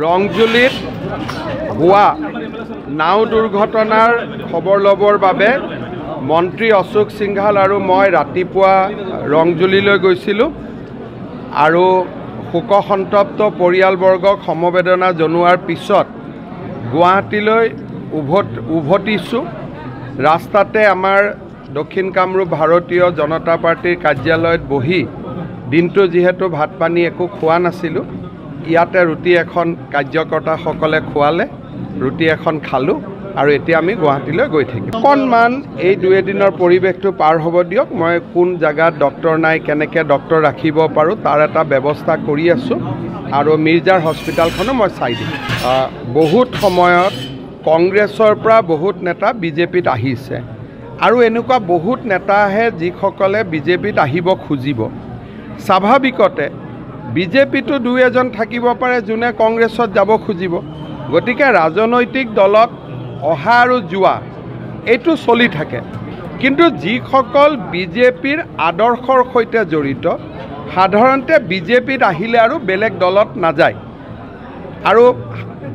ৰংজুলিত হোৱা নাও দুৰ্ঘটনাৰ খবৰ ল'বৰ বাবে মন্ত্ৰী অশোক সিংঘাল আৰু মই ৰাতিপুৱা ৰংজুলিলৈ গৈছিলোঁ আৰু শোকসন্তপ্ত পৰিয়ালবৰ্গক সমবেদনা জনোৱাৰ পিছত গুৱাহাটীলৈ উভতিছোঁ। ৰাস্তাতে আমাৰ দক্ষিণ কামৰূপ ভাৰতীয় জনতা পাৰ্টিৰ কাৰ্যালয়ত বহি দিনটো যিহেতু ভাত পানী একো খোৱা নাছিলোঁ, ইয়াতে ৰুটি এখন কাৰ্যকৰ্তাসকলে খোৱালে, ৰুটি এখন খালোঁ আৰু এতিয়া আমি গুৱাহাটীলৈ গৈ থাকিম। অকণমান এই দুই এদিনৰ পৰিৱেশটো পাৰ হ'ব দিয়ক। মই কোন জেগাত ডক্টৰ নাই, কেনেকৈ ডক্টৰ ৰাখিব পাৰোঁ তাৰ এটা ব্যৱস্থা কৰি আছোঁ আৰু মিৰ্জাৰ হস্পিটেলখনো মই চাই দিম। বহুত সময়ত কংগ্ৰেছৰ পৰা বহুত নেতা বিজেপিত আহিছে আৰু এনেকুৱা বহুত নেতা আহে যিসকলে বিজেপিত আহিব খুজিব। স্বাভাৱিকতে বিজেপিটো দুই এজন থাকিব পাৰে যোনে কংগ্ৰেছত যাব খুজিব। গতিকে ৰাজনৈতিক দলত অহা আৰু যোৱা এইটো চলি থাকে, কিন্তু যিসকল বিজেপিৰ আদৰ্শৰ সৈতে জড়িত সাধাৰণতে বিজেপিত আহিলে আৰু বেলেগ দলত নাযায়। আৰু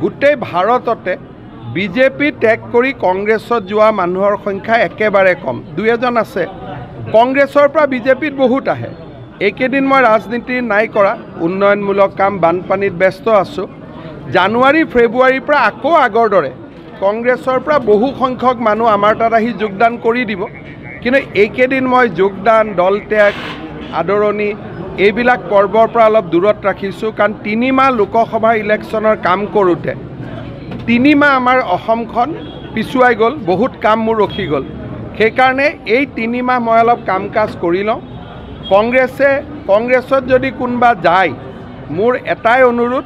গোটেই ভাৰততে বিজেপি ত্যাগ কৰি কংগ্ৰেছত যোৱা মানুহৰ সংখ্যা একেবাৰে কম, দুই এজন আছে। কংগ্ৰেছৰ পৰা বিজেপিত বহুত আহে। এইকেইদিন মই ৰাজনীতি নাই কৰা, উন্নয়নমূলক কাম, বানপানীত ব্যস্ত আছোঁ। জানুৱাৰী ফেব্ৰুৱাৰীৰ পৰা আকৌ আগৰ দৰে কংগ্ৰেছৰ পৰা বহু সংখ্যক মানুহ আমাৰ তাত আহি যোগদান কৰি দিব। কিন্তু এইকেইদিন মই যোগদান, দল ত্যাগ, আদৰণি এইবিলাক পৰ্বৰ পৰা অলপ দূৰত ৰাখিছোঁ, কাৰণ 3 মাহ লোকসভাৰ ইলেকশ্যনৰ কাম কৰোঁতে 3 মাহ আমাৰ অসমখন পিছুৱাই গ'ল, বহুত কাম মোৰ ৰখি গ'ল। সেইকাৰণে এই 3 মাহ মই অলপ কাম কাজ কৰি লওঁ। কংগ্ৰেছত যদি কোনোবা যায়, মোৰ এটাই অনুৰোধ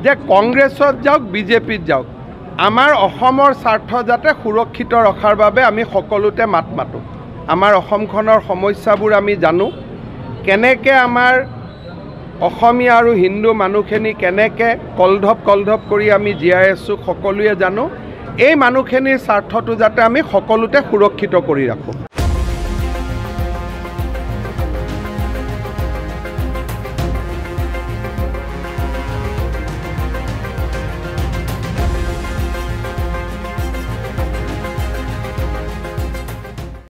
যে কংগ্ৰেছত যাওক, বিজেপিত যাওক, আমাৰ অসমৰ স্বাৰ্থ যাতে সুৰক্ষিত ৰখাৰ বাবে আমি সকলোতে মাত মাতোঁ। আমাৰ অসমখনৰ সমস্যাবোৰ আমি জানো, কেনেকৈ আমাৰ অসমীয়া আৰু হিন্দু মানুহখিনি কেনেকৈ কলধপ কৰি আমি জীয়াই আছোঁ সকলোৱে জানো। এই মানুহখিনিৰ স্বাৰ্থটো যাতে আমি সকলোতে সুৰক্ষিত কৰি ৰাখোঁ।